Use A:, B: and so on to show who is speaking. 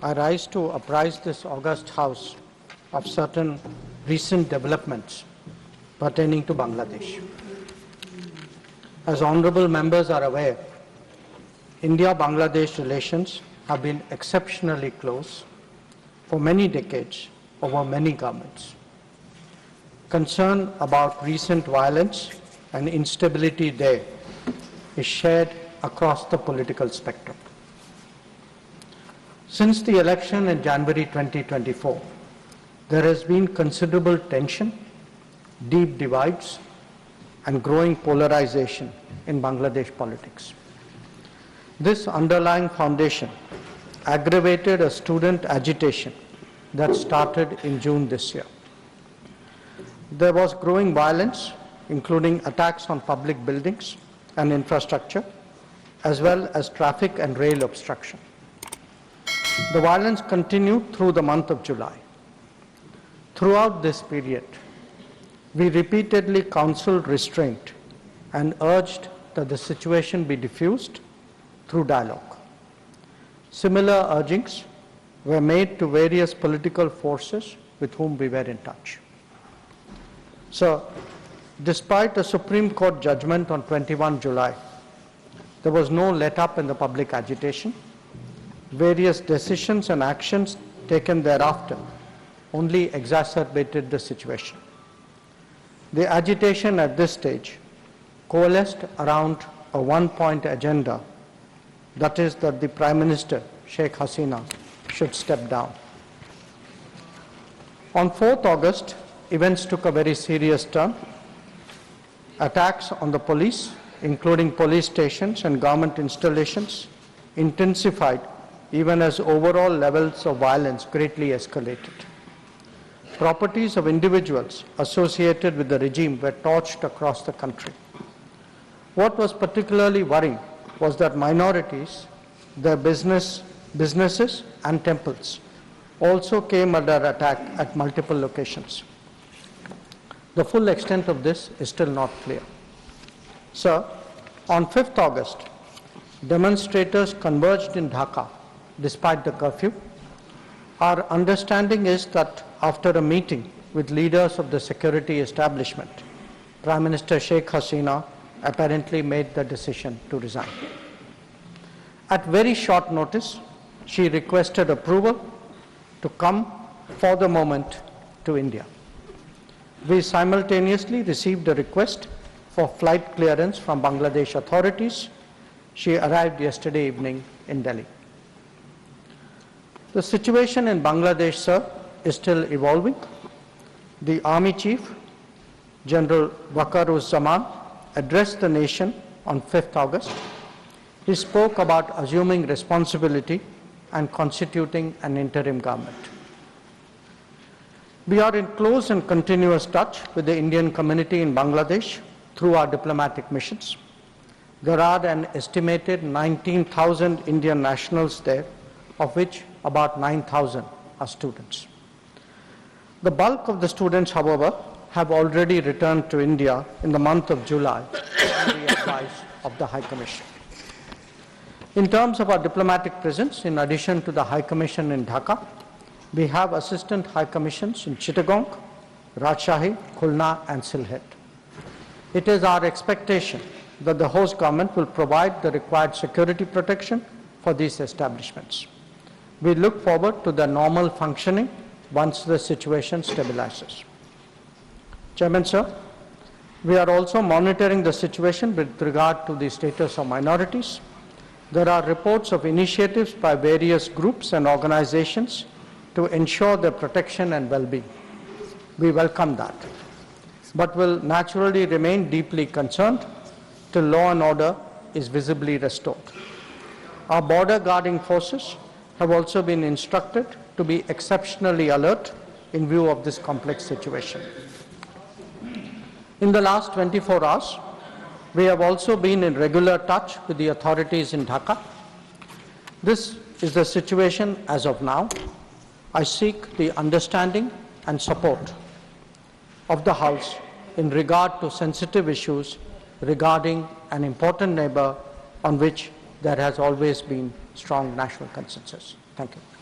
A: I rise to apprise this august House of certain recent developments pertaining to Bangladesh. As honourable members are aware, India-Bangladesh relations have been exceptionally close for many decades over many governments. Concern about recent violence and instability there is shared across the political spectrum. Since the election in January 2024, there has been considerable tension, deep divides, and growing polarization in Bangladesh politics. This underlying foundation aggravated a student agitation that started in June this year. There was growing violence, including attacks on public buildings and infrastructure, as well as traffic and rail obstruction. The violence continued through the month of July. Throughout this period, we repeatedly counseled restraint and urged that the situation be diffused through dialogue. Similar urgings were made to various political forces with whom we were in touch. So, despite a Supreme Court judgment on 21 July, there was no let-up in the public agitation. Various decisions and actions taken thereafter only exacerbated the situation. The agitation at this stage coalesced around a one-point agenda, that is that the Prime Minister, Sheikh Hasina, should step down. On 4th August, events took a very serious turn. Attacks on the police, including police stations and government installations, intensified even as overall levels of violence greatly escalated. Properties of individuals associated with the regime were torched across the country. What was particularly worrying was that minorities, their businesses and temples also came under attack at multiple locations. The full extent of this is still not clear. Sir, on 5th August, demonstrators converged in Dhaka despite the curfew. Our understanding is that after a meeting with leaders of the security establishment, Prime Minister Sheikh Hasina apparently made the decision to resign. At very short notice, she requested approval to come for the moment to India. We simultaneously received a request for flight clearance from Bangladesh authorities. She arrived yesterday evening in Delhi. The situation in Bangladesh, sir, is still evolving. The Army Chief, General Waqar-uz-Zaman, addressed the nation on 5th August. He spoke about assuming responsibility and constituting an interim government. We are in close and continuous touch with the Indian community in Bangladesh through our diplomatic missions. There are an estimated 19,000 Indian nationals there, of which about 9,000 are students. The bulk of the students, however, have already returned to India in the month of July on the advice of the High Commission. In terms of our diplomatic presence, in addition to the High Commission in Dhaka, we have assistant High Commissions in Chittagong, Rajshahi, Khulna and Sylhet. It is our expectation that the host government will provide the required security protection for these establishments. We look forward to their normal functioning once the situation stabilizes. Chairman, sir, we are also monitoring the situation with regard to the status of minorities. There are reports of initiatives by various groups and organizations to ensure their protection and well-being. We welcome that, but will naturally remain deeply concerned till law and order is visibly restored. Our border guarding forces have also been instructed to be exceptionally alert in view of this complex situation. In the last 24 hours, we have also been in regular touch with the authorities in Dhaka. This is the situation as of now. I seek the understanding and support of the House in regard to sensitive issues regarding an important neighbor on which there has always been strong national consensus. Thank you.